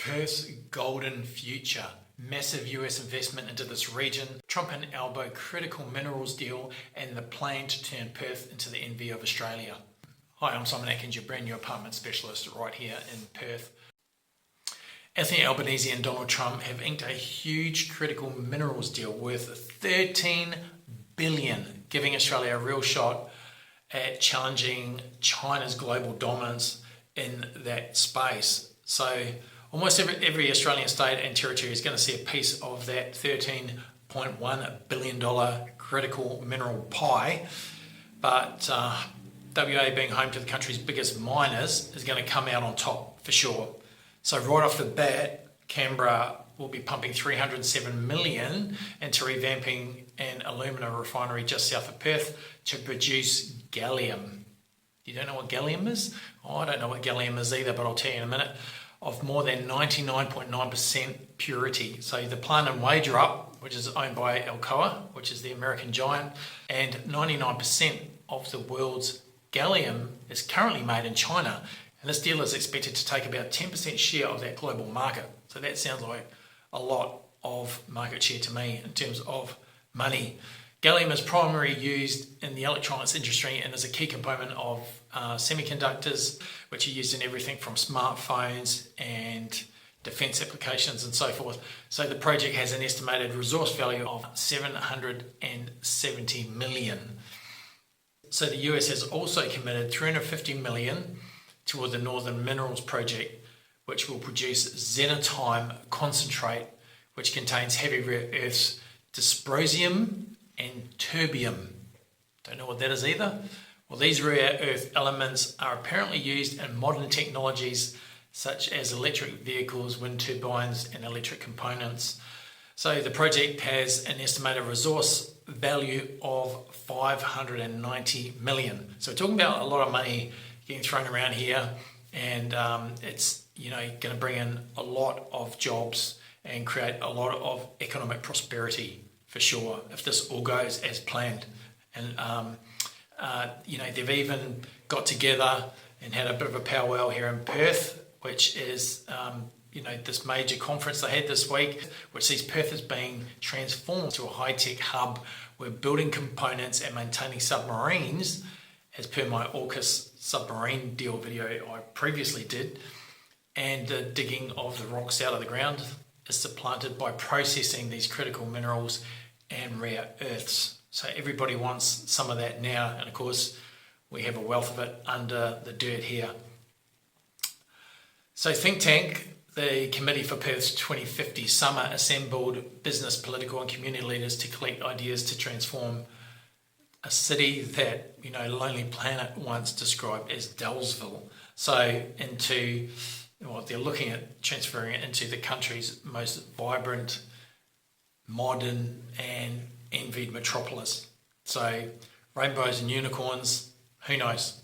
Perth's golden future. Massive US investment into this region, Trump and elbow critical minerals deal, and the plan to turn Perth into the envy of Australia. Hi, I'm Simon Atkins, your brand new apartment specialist right here in Perth. Anthony Albanese and Donald Trump have inked a huge critical minerals deal worth $13 billion, giving Australia a real shot at challenging China's global dominance in that space. So almost every Australian state and territory is going to see a piece of that $13.1 billion critical mineral pie. But WA, being home to the country's biggest miners, is going to come out on top for sure. So right off the bat, Canberra will be pumping $307 million into revamping an alumina refinery just south of Perth to produce gallium. You don't know what gallium is? Oh, I don't know what gallium is either, but I'll tell you in a minute. Of more than 99.9% purity. So the plant in Wagerup, which is owned by Alcoa, which is the American giant, and 99% of the world's gallium is currently made in China. And this deal is expected to take about 10% share of that global market. So that sounds like a lot of market share to me in terms of money. Gallium is primarily used in the electronics industry and is a key component of semiconductors, which are used in everything from smartphones and defense applications and so forth. So the project has an estimated resource value of $770 million. So the US has also committed $350 million toward the Northern Minerals Project, which will produce xenotime concentrate, which contains heavy rare earths, dysprosium and terbium. Don't know what that is either. Well, these rare earth elements are apparently used in modern technologies such as electric vehicles, wind turbines, and electric components. So the project has an estimated resource value of $590 million. So we're talking about a lot of money getting thrown around here, and it's going to bring in a lot of jobs and create a lot of economic prosperity for sure if this all goes as planned. And they've even got together and had a bit of a powwow here in Perth, which is this major conference they had this week, which sees Perth as being transformed to a high-tech hub where building components and maintaining submarines, as per my AUKUS submarine deal video I previously did, and the digging of the rocks out of the ground is supplanted by processing these critical minerals and rare earths. So everybody wants some of that now, and of course we have a wealth of it under the dirt here. So Think Tank, the Committee for Perth's 2050 Summer, assembled business, political and community leaders to collect ideas to transform a city that Lonely Planet once described as Dellsville. So they're looking at transferring it into the country's most vibrant, modern and envied metropolis. So rainbows and unicorns, who knows?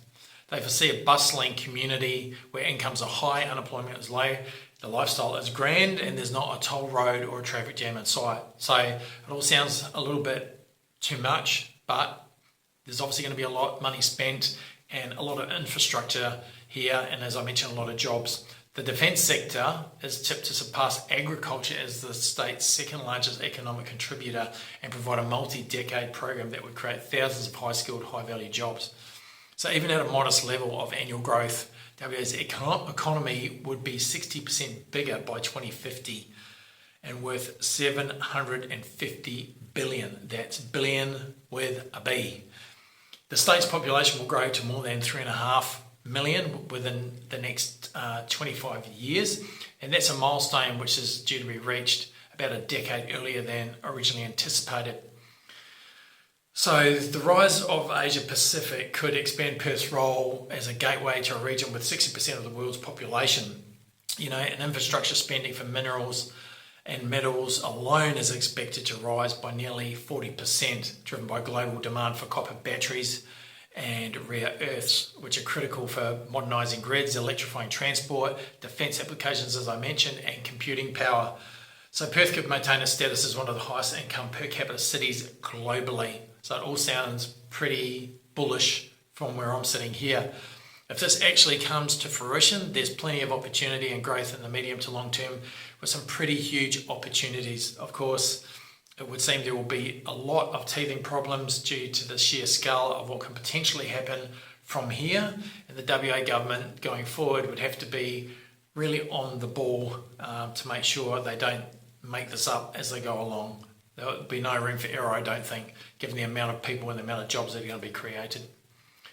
They foresee a bustling community where incomes are high, unemployment is low, the lifestyle is grand, and there's not a toll road or a traffic jam in sight. So it all sounds a little bit too much, but there's obviously going to be a lot of money spent and a lot of infrastructure here, and as I mentioned, a lot of jobs. The defence sector is tipped to surpass agriculture as the state's second largest economic contributor and provide a multi-decade program that would create thousands of high-skilled, high-value jobs. So even at a modest level of annual growth, WA's economy would be 60% bigger by 2050 and worth $750 billion. That's billion with a B. The state's population will grow to more than 3.5 million within the next 25 years, and that's a milestone which is due to be reached about a decade earlier than originally anticipated. So the rise of Asia Pacific could expand Perth's role as a gateway to a region with 60% of the world's population. And infrastructure spending for minerals and metals alone is expected to rise by nearly 40%, driven by global demand for copper batteries and rare earths, which are critical for modernising grids, electrifying transport, defence applications, as I mentioned, and computing power. So Perth could maintain its status as one of the highest income per capita cities globally. So it all sounds pretty bullish from where I'm sitting here. If this actually comes to fruition, there's plenty of opportunity and growth in the medium to long term with some pretty huge opportunities. Of course, it would seem there will be a lot of teething problems due to the sheer scale of what can potentially happen from here, and the WA government going forward would have to be really on the ball to make sure they don't make this up as they go along. There would be no room for error, I don't think, given the amount of people and the amount of jobs that are going to be created.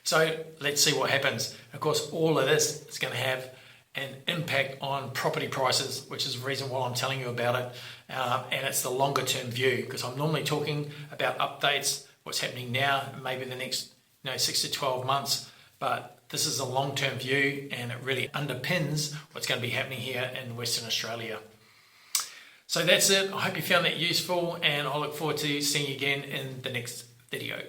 So let's see what happens. Of course, all of this is going to have an impact on property prices, which is the reason why I'm telling you about it. And it's the longer term view, because I'm normally talking about updates, what's happening now, maybe the next 6 to 12 months. But this is a long term view, and it really underpins what's going to be happening here in Western Australia. So that's it. I hope you found that useful, and I look forward to seeing you again in the next video.